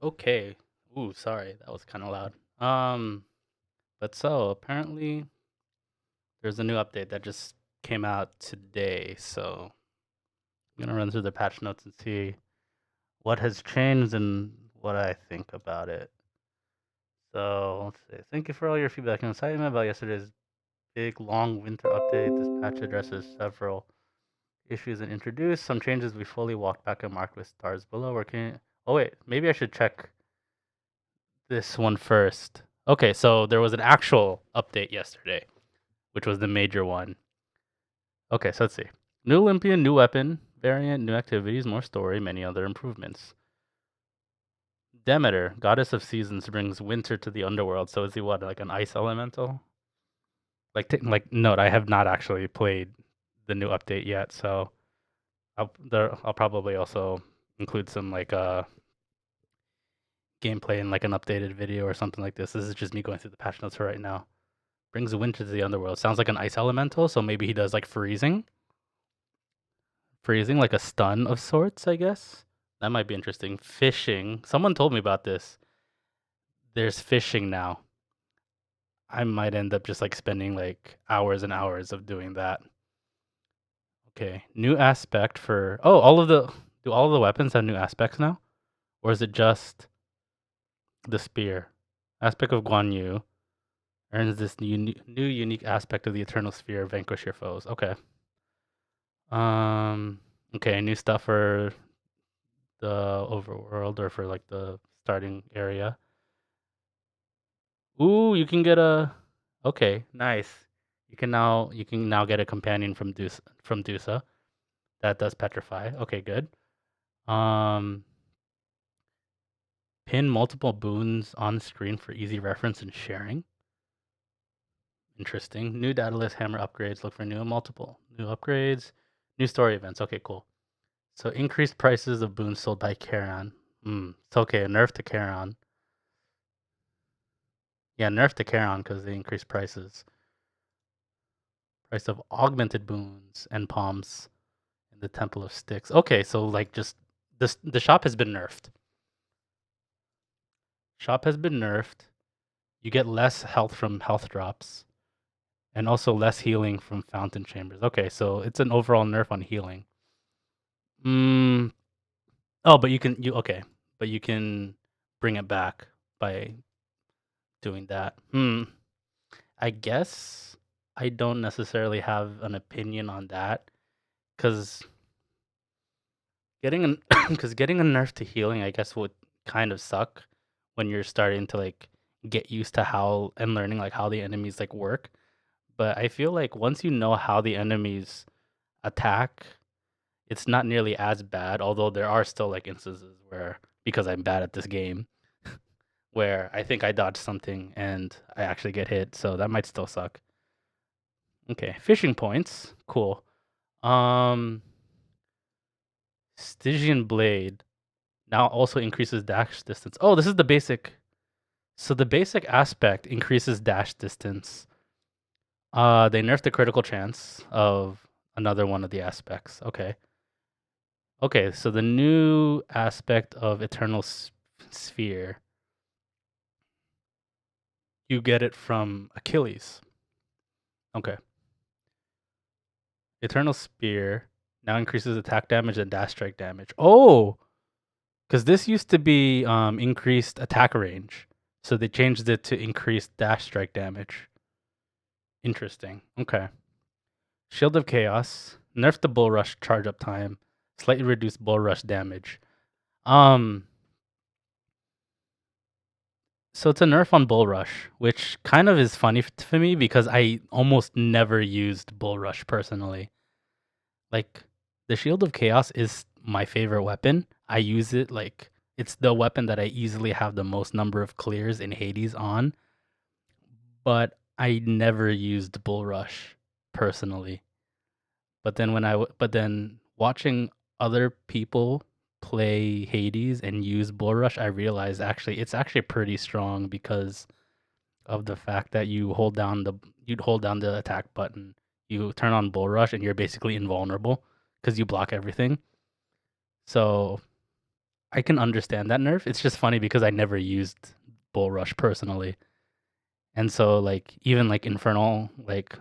Okay. Ooh, sorry, that was kind of loud. Um, but so apparently there's a new update that just came out today. So I'm gonna run through the patch notes and see what has changed and what I think about it. So let's see. Thank you for all your feedback and excitement about yesterday's big long winter update. This patch addresses several issues and introduced some changes we fully walked back and marked with stars below. Working. Oh wait, maybe I should check this one first. Okay, so there was an actual update yesterday, which was the major one. Okay, so let's see. New Olympian, new weapon, variant, new activities, more story, many other improvements. Demeter, goddess of seasons, brings winter to the underworld. So is he what, like an ice elemental? Like note, I have not actually played the new update yet, so I'll probably also include some like gameplay in like an updated video or something like this. This is just me going through the patch notes for right now. Brings winter to the underworld. Sounds like an ice elemental, so maybe he does like freezing. Freezing, like a stun of sorts, I guess. That might be interesting. Fishing. Someone told me about this. There's fishing now. I might end up just like spending like hours and hours of doing that. Okay. New aspect for all of the do all of the weapons have new aspects now? Or is it just the spear? Aspect of Guan Yu earns this new unique aspect of the Eternal Sphere, vanquish your foes. Okay. Um okay, new stuff for the overworld or for like the starting area. Ooh, you can get a okay, nice. You can now get a companion from Dusa that does petrify. Okay, good. Um Pin multiple boons on screen for easy reference and sharing. Interesting. New data list hammer upgrades. Look for new upgrades. New story events. Okay, cool. So increased prices of boons sold by Charon. It's okay. A nerf to Charon. Yeah, nerf to Charon because they increased prices. Price of augmented boons and palms in the Temple of Sticks. Okay, so like just the shop has been nerfed. Shop has been nerfed. You get less health from health drops and also less healing from fountain chambers. Okay, so it's an overall nerf on healing. Mm, oh, but you can bring it back by doing that. I guess I don't necessarily have an opinion on that because getting an because getting a nerf to healing, I guess, would kind of suck when you're starting to like get used to how and learning like how the enemies like work. But I feel like once you know how the enemies attack, it's not nearly as bad. Although there are still like instances where because I'm bad at this game, where I think I dodged something and I actually get hit, so that might still suck. Okay, fishing points, cool. Um, Stygian blade now also increases dash distance. Oh, this is the basic. So the basic aspect increases dash distance. They nerfed the critical chance of another one of the aspects. Okay. Okay, so the new aspect of Eternal Sphere, you get it from Achilles. Okay. Eternal Spear now increases attack damage and dash strike damage. Oh, because this used to be increased attack range, so they changed it to increased dash strike damage. Interesting. Okay. Shield of Chaos nerfed the Bull Rush charge up time, slightly reduced Bull Rush damage. Um, so it's a nerf on Bull Rush, which kind of is funny for me because I almost never used Bull Rush personally. Like the Shield of Chaos is my favorite weapon. I use it like it's the weapon that I easily have the most number of clears in Hades on, but I never used Bull Rush personally. But then watching other people play Hades and use Bull Rush, I realized actually it's actually pretty strong because of the fact that you'd hold down the attack button, you turn on Bull Rush, and you're basically invulnerable because you block everything. So I can understand that nerf. It's just funny because I never used Bull Rush personally. And so like even like Infernal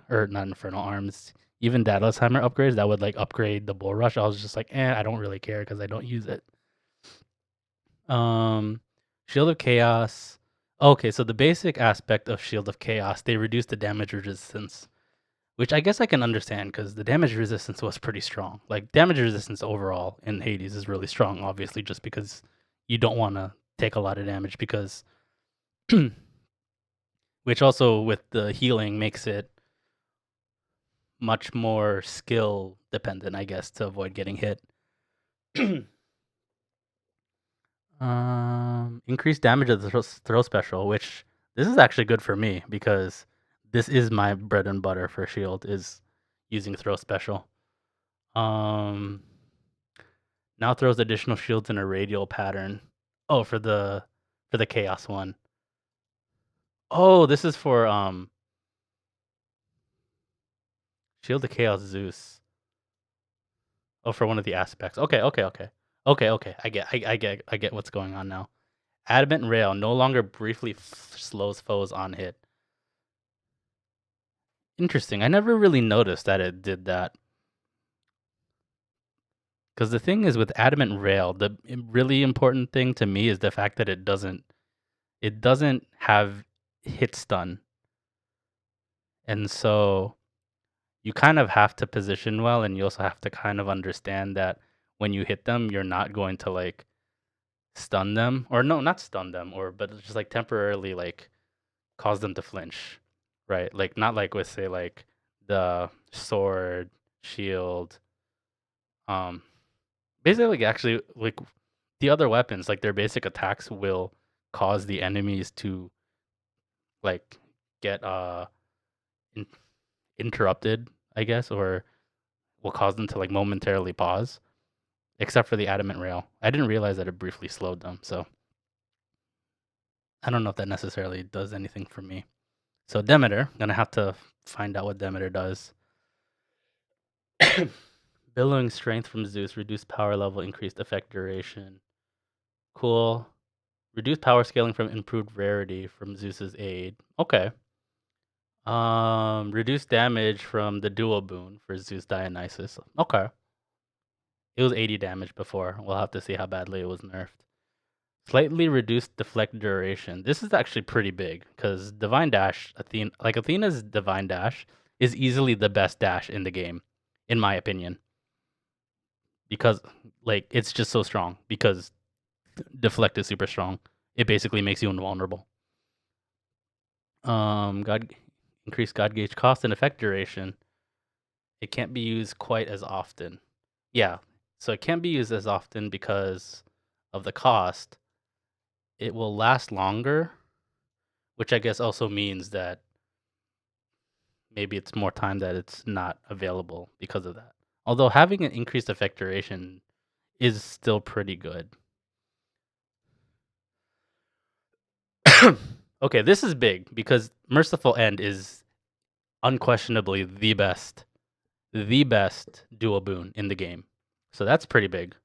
or not Infernal Arms, even Daedalus Hammer upgrades that would like upgrade the Bull Rush. I was just like, I don't really care because I don't use it. Shield of Chaos. Okay, so the basic aspect of Shield of Chaos, they reduce the damage resistance, which I guess I can understand because the damage resistance was pretty strong. Like damage resistance overall in Hades is really strong, obviously, just because you don't want to take a lot of damage because which also with the healing makes it much more skill dependent, I guess, to avoid getting hit. Increased damage of the throw special, which this is actually good for me because this is my bread and butter for shield is using throw special. Now throws additional shields in a radial pattern. Oh, for the chaos one. Oh, this is for Shield of Chaos Zeus. Oh, for one of the aspects. Okay. I get what's going on now. Adamant Rail no longer briefly slows foes on hit. Interesting. I never really noticed that it did that. Because the thing is with Adamant Rail, the really important thing to me is the fact that it doesn't have hit stun. And so you kind of have to position well, and you also have to kind of understand that when you hit them, you're not going to like stun them, or no, not stun them, but just like temporarily like cause them to flinch, right? Like not like with say like the sword, shield, basically actually like the other weapons, like their basic attacks will cause the enemies to like get interrupted, I guess, or will cause them to like momentarily pause. Except for the adamant rail, I didn't realize that it briefly slowed them, so I don't know if that necessarily does anything for me. So Demeter, gonna have to find out what Demeter does. Billowing strength from Zeus, reduced power level, increased effect duration. Cool. Reduced power scaling from improved rarity from Zeus's aid. Okay. Reduced damage from the dual boon for Zeus Dionysus. Okay. It was 80 damage before. We'll have to see how badly it was nerfed. Slightly reduced deflect duration. This is actually pretty big because Divine Dash, Athena's Divine Dash is easily the best dash in the game, in my opinion. Because like it's just so strong. Because deflect is super strong. It basically makes you invulnerable. Increased God Gauge cost and effect duration. It can't be used quite as often. Yeah, so it can't be used as often because of the cost. It will last longer, which I guess also means that maybe it's more time that it's not available because of that. Although having an increased effect duration is still pretty good. Okay, this is big because Merciful End is unquestionably the best dual boon in the game. So that's pretty big.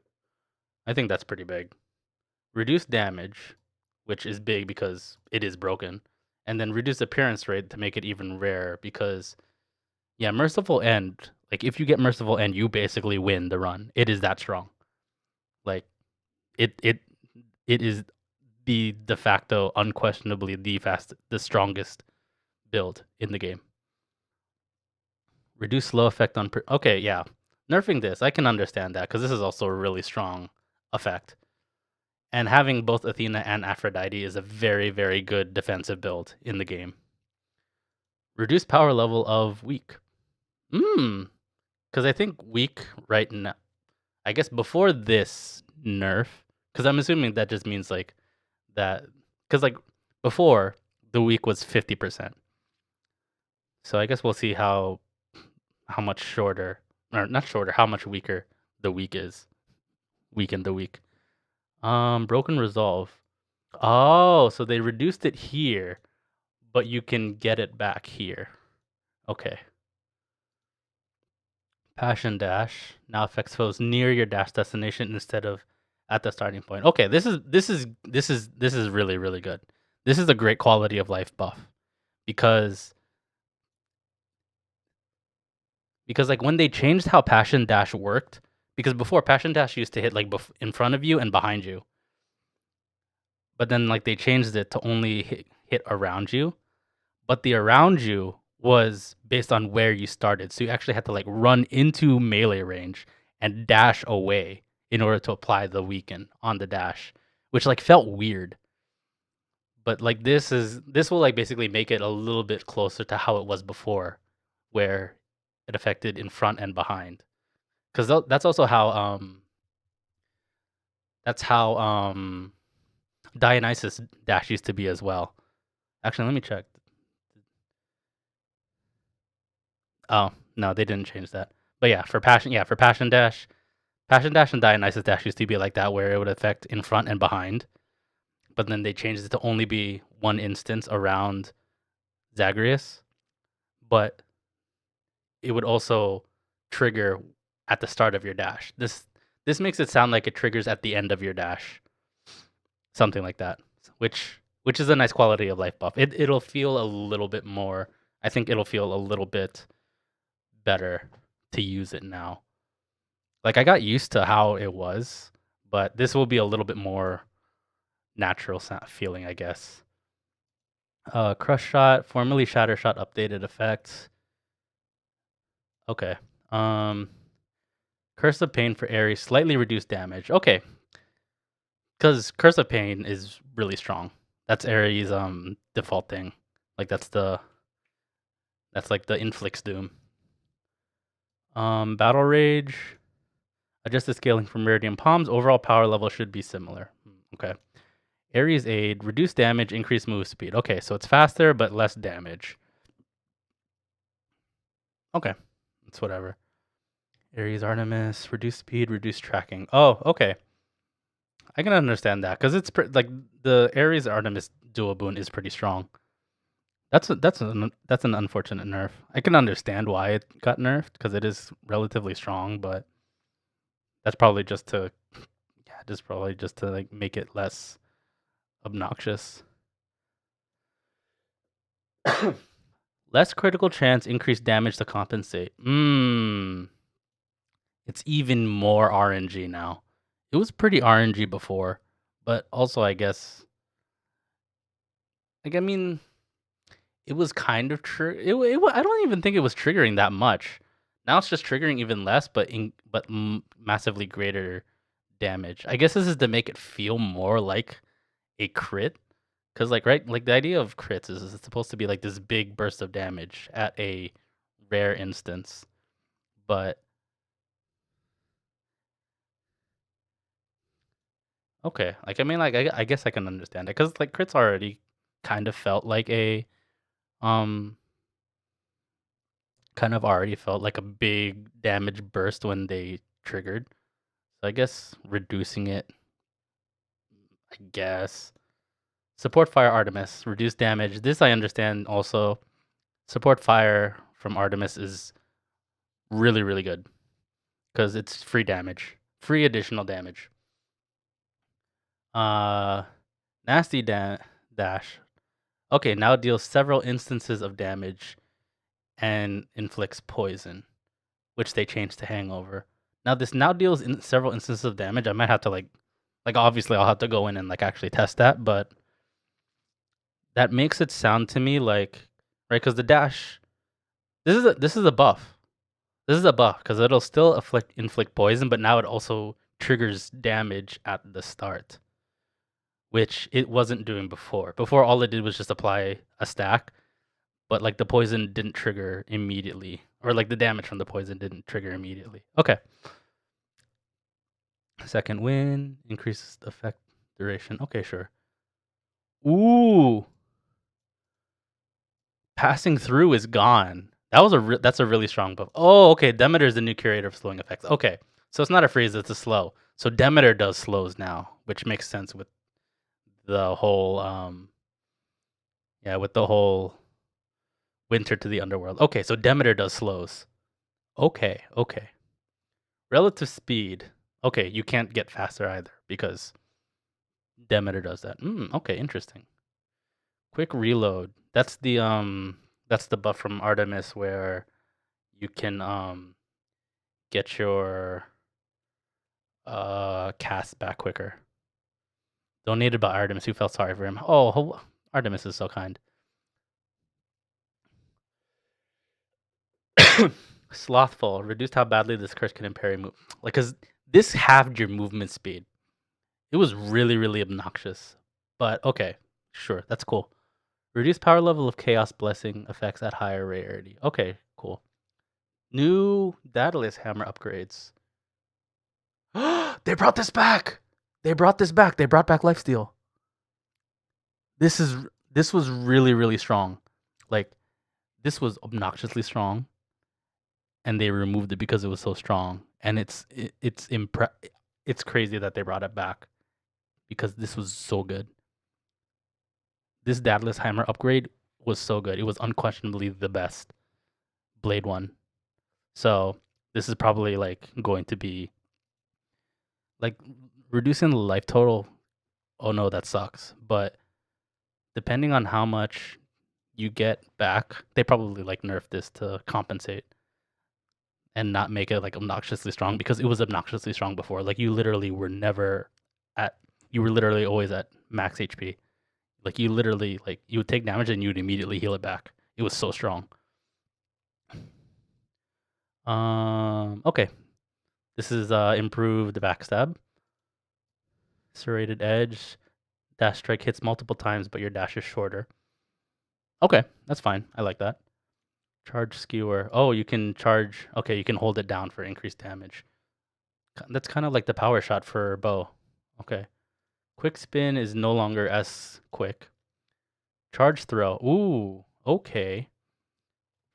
I think that's pretty big. Reduce damage, which is big because it is broken, and then reduce appearance rate to make it even rarer because yeah, Merciful End, like if you get Merciful End, you basically win the run. It is that strong. Like it is the de facto unquestionably the strongest build in the game. Reduce slow effect on okay, yeah. Nerfing this, I can understand that because this is also a really strong effect. And having both Athena and Aphrodite is a very, very good defensive build in the game. Reduce power level of weak. Because I think weak right now, I guess before this nerf, because I'm assuming that just means like that, because like before the weak was 50%. So I guess we'll see how much shorter, or not shorter, how much weaker the weak is. Weaken the weak. Broken resolve. Oh, so they reduced it here, but you can get it back here. Okay. Passion Dash now affects foes near your dash destination instead of at the starting point. Okay, this is really, really good. This is a great quality of life buff because like when they changed how Passion Dash worked, because before Passion Dash used to hit like in front of you and behind you, but then like they changed it to only hit around you. But the around you was based on where you started, so you actually had to like run into melee range and dash away in order to apply the weaken on the dash, which like felt weird. But like this will like basically make it a little bit closer to how it was before, where it affected in front and behind. Because that's also how that's how Dionysus dash used to be as well. Actually, let me check. Oh no, they didn't change that. But yeah, for Passion Dash, and Dionysus Dash used to be like that, where it would affect in front and behind. But then they changed it to only be one instance around Zagreus. But it would also trigger at the start of your dash. This makes it sound like it triggers at the end of your dash, something like that. Which is a nice quality of life buff. It'll feel a little bit more. I think it'll feel a little bit better to use it now. Like I got used to how it was, but this will be a little bit more natural feeling, I guess. Crush Shot, formerly Shatter Shot updated effects. Okay. Curse of Pain for Ares, slightly reduced damage. Okay. Because Curse of Pain is really strong. That's Ares' default thing. Like that's like the inflicts doom. Battle Rage. Adjust the scaling for Meridian Palms. Overall power level should be similar. Okay. Ares Aid, reduce damage, increase move speed. Okay, so it's faster but less damage. Okay, it's whatever. Ares Artemis, reduce speed, reduce tracking. Oh, okay. I can understand that because it's like the Ares Artemis dual boon is pretty strong. That's an unfortunate nerf. I can understand why it got nerfed because it is relatively strong, but that's probably just to like make it less obnoxious. Less critical chance, increased damage to compensate. It's even more RNG now. It was pretty RNG before, but also I guess, like I mean, it was kind of I don't even think it was triggering that much. Now it's just triggering even less, but massively greater damage. I guess this is to make it feel more like a crit, because like like the idea of crits is it's supposed to be like this big burst of damage at a rare instance, but okay. Like I mean, like I guess I can understand it because like crits already kind of felt like a um kind of already felt like a big damage burst when they triggered. So I guess reducing it, I guess. Support Fire Artemis, reduce damage. This I understand also. Support Fire from Artemis is really, really good because it's free damage, free additional damage. Uh, Nasty Dash. Okay, now deals several instances of damage and inflicts poison, which they changed to Hangover. Now this now deals in several instances of damage. I might have to like obviously I'll have to go in and like actually test that, but that makes it sound to me like right because the dash this is a buff. This is a buff because it'll still inflict poison, but now it also triggers damage at the start, which it wasn't doing before. Before all it did was just apply a stack, but like the poison didn't trigger immediately, or like the damage from the poison didn't trigger immediately. Okay. Second wind increases the effect duration. Okay, sure. Ooh, passing through is gone. That was that's a really strong buff. Oh, okay. Demeter is the new curator of slowing effects. Okay, so it's not a freeze; it's a slow. So Demeter does slows now, which makes sense with the whole with the whole winter to the underworld. Okay, so Demeter does slows. Okay. Relative speed. Okay, you can't get faster either because Demeter does that. Okay, interesting. Quick reload. That's the buff from Artemis where you can get your cast back quicker. Donated by Artemis, who felt sorry for him. Oh, Artemis is so kind. Slothful. Reduced how badly this curse can impair your move. Like, cause this halved your movement speed. It was really, really obnoxious. But okay, sure, that's cool. Reduced power level of Chaos Blessing effects at higher rarity. Okay, cool. New Daedalus Hammer upgrades. They brought this back. They brought back Lifesteal. This was really, really strong. Like, this was obnoxiously strong, and they removed it because it was so strong. And it's crazy that they brought it back because this was so good. This Daedalus Hammer upgrade was so good. It was unquestionably the best Blade one. So this is probably like going to be like reducing the life total. Oh no, that sucks. But depending on how much you get back, they probably like nerf this to compensate and not make it like obnoxiously strong because it was obnoxiously strong before. Like you literally were never at you were literally always at max HP. Like you literally like you would take damage and you would immediately heal it back. It was so strong. Okay. This is improved backstab. Serrated edge. Dash strike hits multiple times, but your dash is shorter. Okay, that's fine. I like that. Charge skewer. Oh, you can charge. Okay, you can hold it down for increased damage. That's kind of like the power shot for bow. Okay. Quick spin is no longer as quick. Charge throw. Ooh, okay.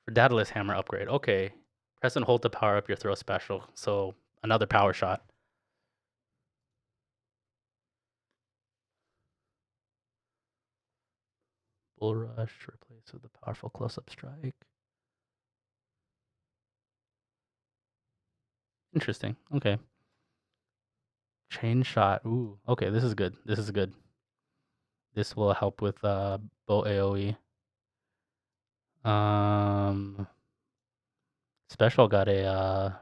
For Daedalus Hammer upgrade. Okay. Press and hold to power up your throw special. So another power shot. Bull rush replaced with a powerful close-up strike. Interesting. Okay. Chain shot. Ooh. Okay, this is good. This is good. This will help with bow AoE. Special got a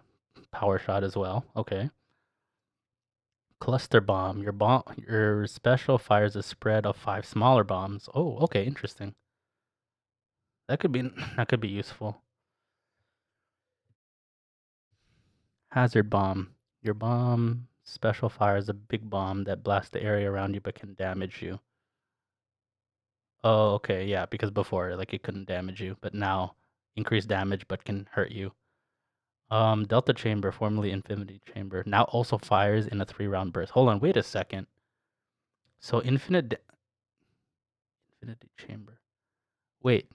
power shot as well. Okay. Cluster bomb. Your special fires a spread of 5 smaller bombs. Oh, okay, interesting. That could be useful. Hazard bomb. Your bomb special fires a big bomb that blasts the area around you but can damage you. Oh, okay, yeah, because before like it couldn't damage you, but now increased damage but can hurt you. Delta Chamber, formerly Infinity Chamber, now also fires in a 3-round burst. Hold on, wait a second. So Infinity Chamber. Wait,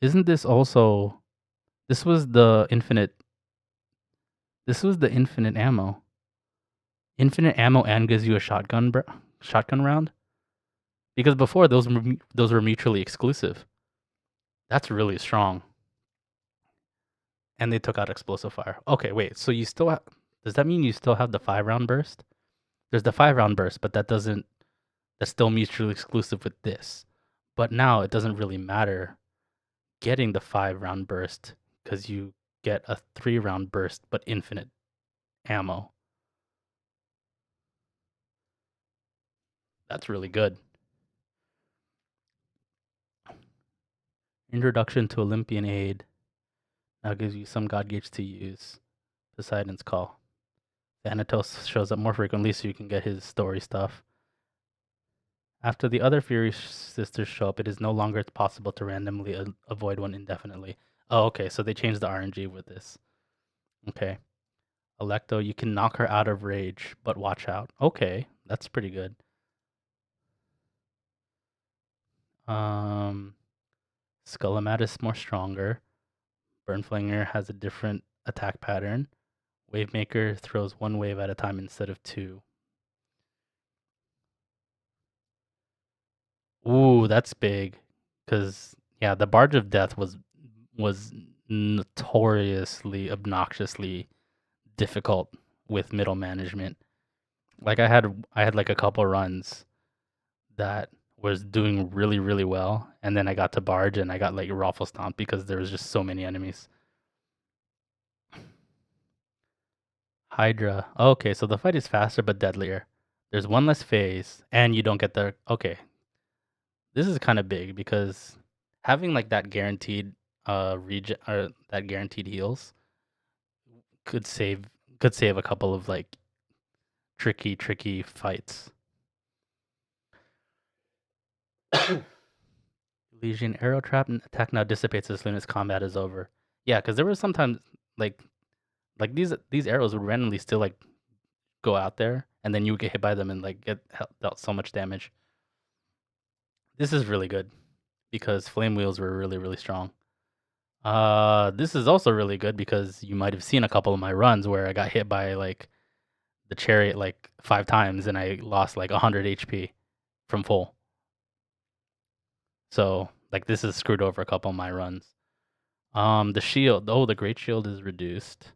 isn't this also? This was the infinite. This was the infinite ammo. Infinite ammo and gives you a shotgun round. Because before those were mutually exclusive. That's really strong. And they took out explosive fire. Okay, wait. So you still does that mean you still have the 5-round burst? There's the 5-round burst, but that's still mutually exclusive with this. But now it doesn't really matter getting the 5-round burst because you get a 3-round burst but infinite ammo. That's really good. Introduction to Olympian Aid now gives you some god gauge to use. Poseidon's Call. Thanatos shows up more frequently so you can get his story stuff. After the other Fury sisters show up, it is no longer possible to randomly avoid one indefinitely. Oh, okay, so they changed the RNG with this. Okay. Electo, you can knock her out of rage, but watch out. Okay, that's pretty good. Skullamat is more stronger. Burnflinger has a different attack pattern. Wavemaker throws 1 wave at a time instead of 2. Ooh, that's big. Cause yeah, the Barge of Death was notoriously obnoxiously difficult with middle management. Like I had like a couple runs that was doing really, really well, and then I got to barge and I got like raffle stomped because there was just so many enemies. Hydra. Okay, so the fight is faster but deadlier. There's one less phase, and you don't get the okay. This is kind of big because having like that guaranteed regen or that guaranteed heals could save could save a couple of like tricky fights. Legion arrow trap and attack now dissipates as soon as combat is over. Yeah, because there was sometimes like these arrows would randomly still like go out there, and then you would get hit by them and like get dealt so much damage. This is really good because flame wheels were really strong. This is also really good because you might have seen a couple of my runs where I got hit by like the chariot like 5 times and I lost like 100 HP from full. So like this has screwed over a couple of my runs. The shield. Oh, the great shield is reduced.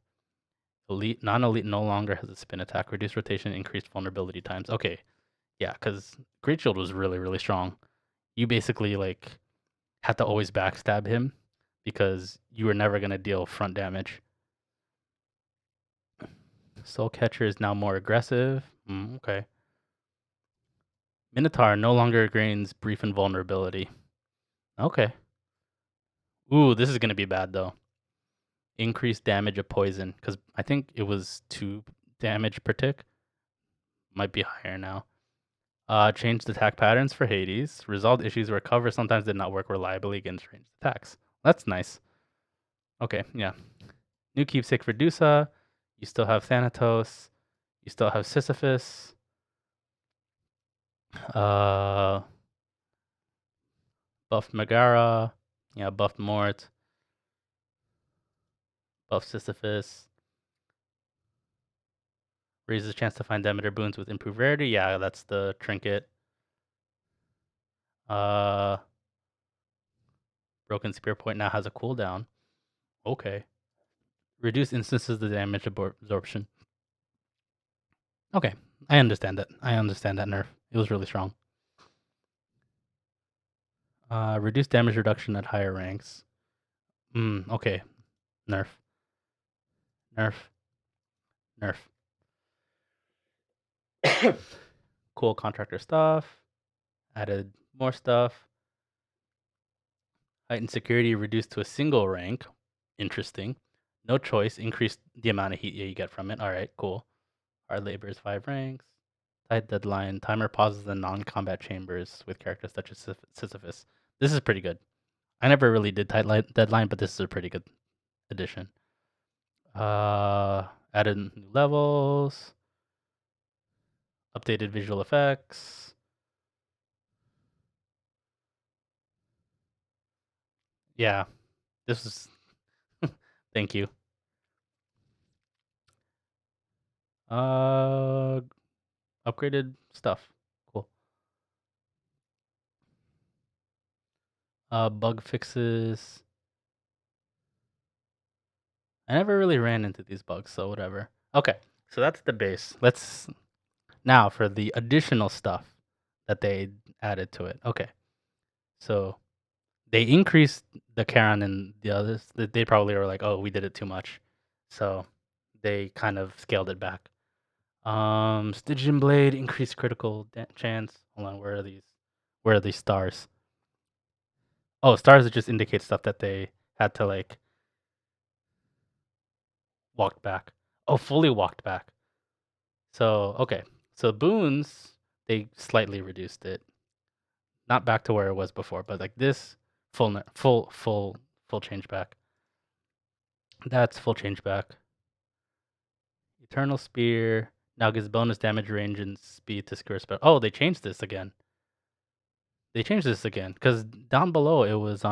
Elite, non-elite no longer has a spin attack. Reduced rotation, increased vulnerability times. Okay, yeah, because great shield was really strong. You basically like had to always backstab him because you were never gonna deal front damage. Soul Catcher is now more aggressive. Okay. Minotaur no longer gains brief invulnerability. Okay. Ooh, this is gonna be bad though. Increased damage of poison because I think it was 2 damage per tick. Might be higher now. Changed attack patterns for Hades. Resolved issues where cover sometimes did not work reliably against ranged attacks. That's nice. Okay, yeah. New keepsake for Dusa. You still have Thanatos. You still have Sisyphus. Buffed Megara. Yeah, buffed Mort. Buffed Sisyphus. Raises chance to find Demeter boons with improved rarity. Yeah, that's the trinket. Broken Spear Point now has a cooldown. Okay. Reduce instances of the damage absorption. Okay, I understand that. I understand that nerf. It was really strong. Reduce damage reduction at higher ranks. Okay. Nerf. Nerf. Nerf. Cool contractor stuff. Added more stuff. Heightened security reduced to a single rank. Interesting. No choice. Increased the amount of heat you get from it. Alright, cool. Hard labor is 5 ranks. Tight deadline. Timer pauses in non-combat chambers with characters such as Sisyphus. This is pretty good. I never really did tight deadline, but this is a pretty good addition. Added new levels. Updated visual effects. Yeah, this is. Thank you. Upgraded stuff. Cool. Bug fixes. I never really ran into these bugs, so whatever. Okay, so that's the base. Let's now for the additional stuff that they added to it. Okay, so they increased the Charon and the others. They probably were like, "Oh, we did it too much," so they kind of scaled it back. Stygian Blade increased critical chance. Hold on, where are these? Where are these stars? Oh, stars just indicate stuff that they had to like walk back. Oh, fully walked back. So okay, so boons they slightly reduced it, not back to where it was before, but like this full change back. That's full change back. Eternal Spear now gives bonus damage, range, and speed to skewer spell. Oh, they changed this again. They changed this again because down below it was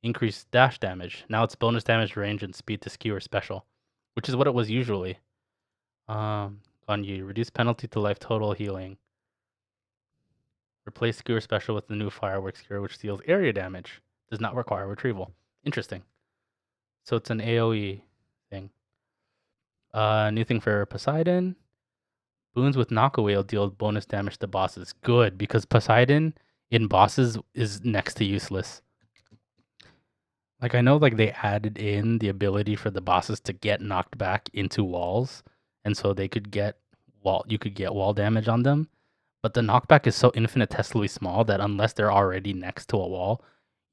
increased dash damage. Now it's bonus damage, range, and speed to skewer special, which is what it was usually. On you, reduce penalty to life total healing. Replace skewer special with the new fireworks skewer, which deals area damage. Does not require retrieval. Interesting. So it's an AoE thing. New thing for Poseidon. Boons with knockaway will deal bonus damage to bosses. Good, because Poseidon in bosses is next to useless. Like I know like they added in the ability for the bosses to get knocked back into walls, and so they could get you could get wall damage on them. But the knockback is so infinitesimally small that unless they're already next to a wall,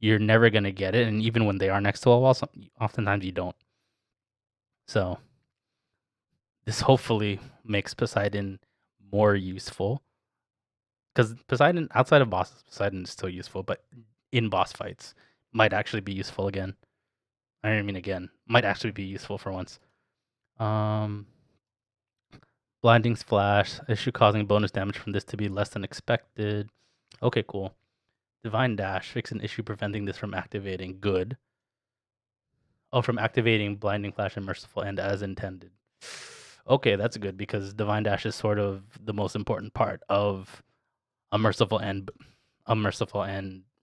you're never gonna get it. And even when they are next to a wall, oftentimes you don't. So this hopefully makes Poseidon more useful. Because Poseidon, outside of bosses, Poseidon is still useful, but in boss fights, might actually be useful again. I mean, again, might actually be useful for once. Blinding Splash, issue causing bonus damage from this to be less than expected. Okay, cool. Divine Dash, fix an issue preventing this from activating. Good. Oh, from activating Blinding Flash and Merciful End as intended. Okay, that's good because Divine Dash is sort of the most important part of a Merciful End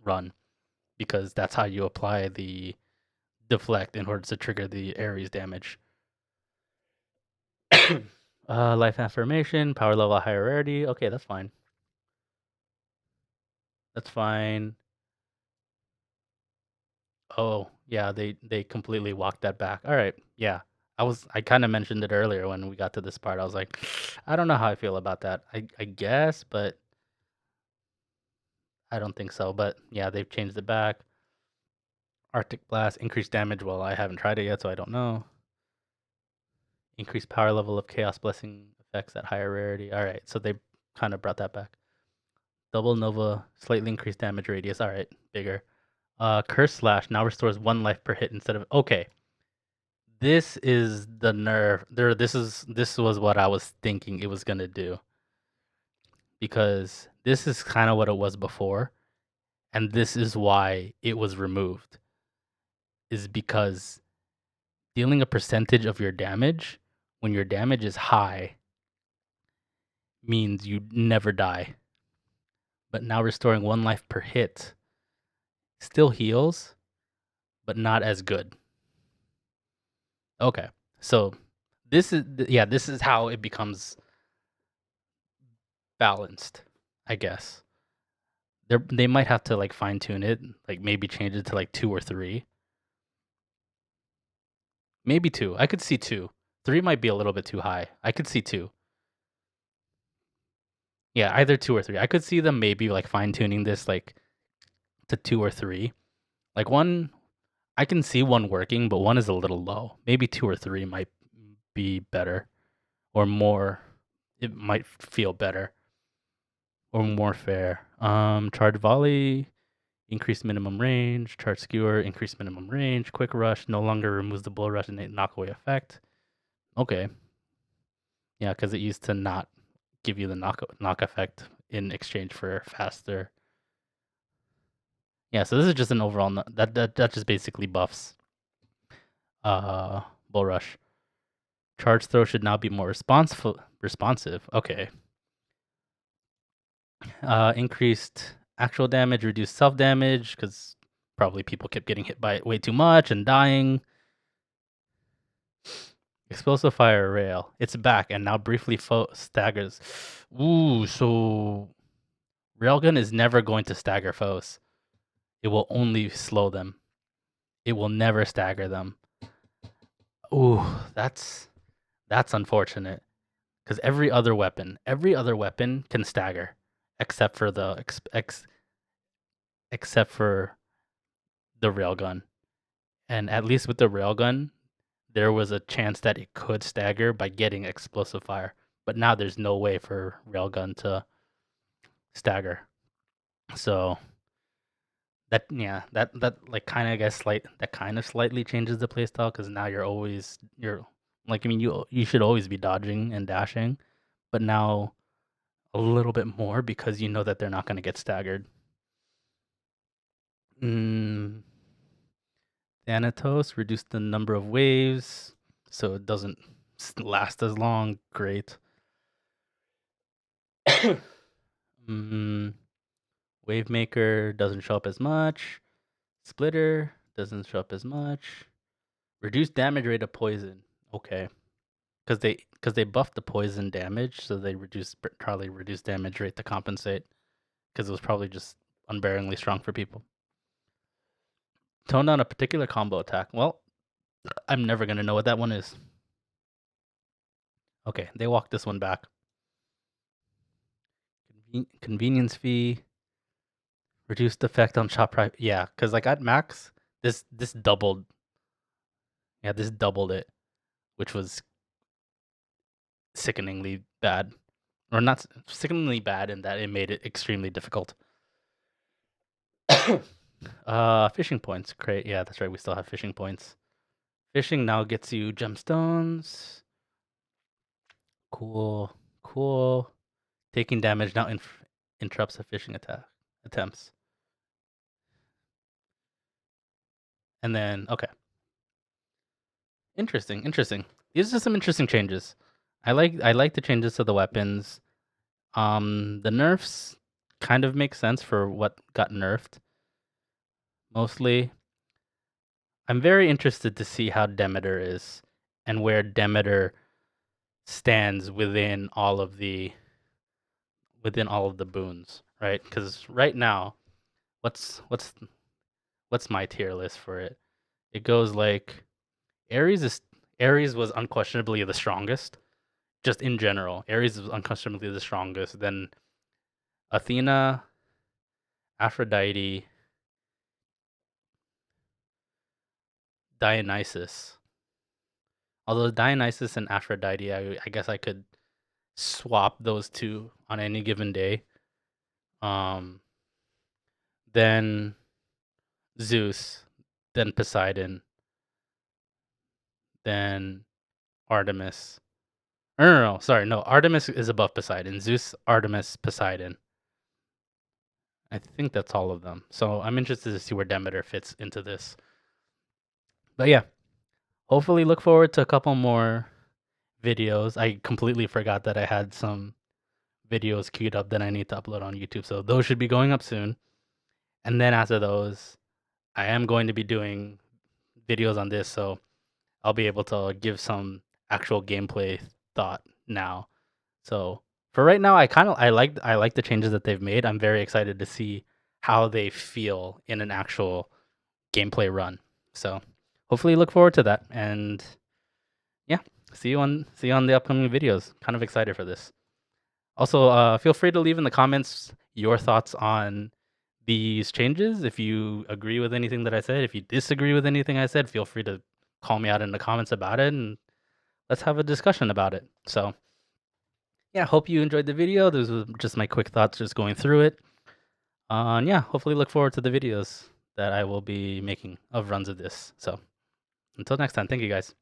run because that's how you apply the deflect in order to trigger the Ares damage. Life affirmation, power level, higher rarity. Okay, that's fine. That's fine. Oh, yeah, they completely walked that back. All right, yeah. I kind of mentioned it earlier when we got to this part. I was like, I don't know how I feel about that. I guess, but I don't think so. But yeah, they've changed it back. Arctic Blast, increased damage. Well, I haven't tried it yet, so I don't know. Increased power level of Chaos Blessing effects at higher rarity. All right, so they kind of brought that back. Double Nova, slightly increased damage radius. All right, bigger. Curse Slash now restores 1 life per hit instead of. Okay, this is the nerf. This was what I was thinking it was gonna do because this is kind of what it was before, and this is why it was removed. Is because dealing a percentage of your damage when your damage is high means you never die. But now restoring 1 life per hit still heals, but not as good. Okay, so this is how it becomes balanced, I guess. They might have to like fine tune it, like maybe change it to like 2 or 3. Maybe 2. I could see 2. 3 might be a little bit too high. I could see 2. Yeah, either 2 or 3. I could see them maybe like fine tuning this like to 2 or 3. Like 1, I can see 1 working, but 1 is a little low. Maybe 2 or 3 might be better or more. It might feel better or more fair. Charge volley, increased minimum range. Charge skewer, increased minimum range. Quick rush no longer removes the bull rush and knockaway effect. Okay. Yeah, because it used to not give you the knock effect in exchange for faster. Yeah, so this is just an overall that just basically buffs bull rush. Charge throw should now be more responsive. Okay. Increased actual damage, reduced self damage because probably people kept getting hit by it way too much and dying. Explosive fire rail. It's back and now briefly staggers. Ooh, so railgun is never going to stagger foes. It will only slow them. It will never stagger them. Ooh, that's unfortunate. Because every other weapon can stagger, except for except for the railgun. And at least with the railgun, there was a chance that it could stagger by getting explosive fire. But now there's no way for railgun to stagger. So that like kind of I guess slightly changes the playstyle because now you're like I mean you should always be dodging and dashing, but now a little bit more because you know that they're not going to get staggered. Thanatos reduced the number of waves so it doesn't last as long. Great. Wavemaker doesn't show up as much. Splitter doesn't show up as much. Reduced damage rate of poison. Okay. because they buffed the poison damage, so they probably reduced damage rate to compensate, because it was probably just unbearingly strong for people. Tone down a particular combo attack. Well, I'm never gonna know what that one is. Okay, they walked this one back. Convenience fee, reduced effect on shop price. Yeah, because like at max, this doubled. Yeah, this doubled it, which was sickeningly bad, or not sickeningly bad in that it made it extremely difficult. Fishing points. Great. Yeah, that's right. We still have fishing points. Fishing now gets you gemstones. Cool. Cool. Taking damage now interrupts the fishing attempts. And then, okay. Interesting. These are some interesting changes. I like the changes to the weapons. The nerfs kind of make sense for what got nerfed. Mostly. I'm very interested to see how Dimitar is and where Dimitar stands within all of the boons, right? Because right now, what's my tier list for it? It goes like Ares was unquestionably the strongest, just in general. Ares was unquestionably the strongest. Then Athena, Aphrodite, Dionysus. Although Dionysus and Aphrodite, I guess I could swap those two on any given day. Then Zeus, then Poseidon, then Artemis. No, sorry, no. Artemis is above Poseidon. Zeus, Artemis, Poseidon. I think that's all of them. So I'm interested to see where Dimitar fits into this. But yeah, hopefully look forward to a couple more videos. I completely forgot that I had some videos queued up that I need to upload on YouTube. So those should be going up soon. And then after those, I am going to be doing videos on this. So I'll be able to give some actual gameplay thought now. So for right now, I like the changes that they've made. I'm very excited to see how they feel in an actual gameplay run. So hopefully look forward to that. And yeah, see you on the upcoming videos. Kind of excited for this. Also, feel free to leave in the comments your thoughts on these changes. If you agree with anything that I said, if you disagree with anything I said, feel free to call me out in the comments about it, and let's have a discussion about it. So yeah, hope you enjoyed the video. Those were just my quick thoughts just going through it. And yeah, hopefully look forward to the videos that I will be making of runs of this. So until next time, thank you guys.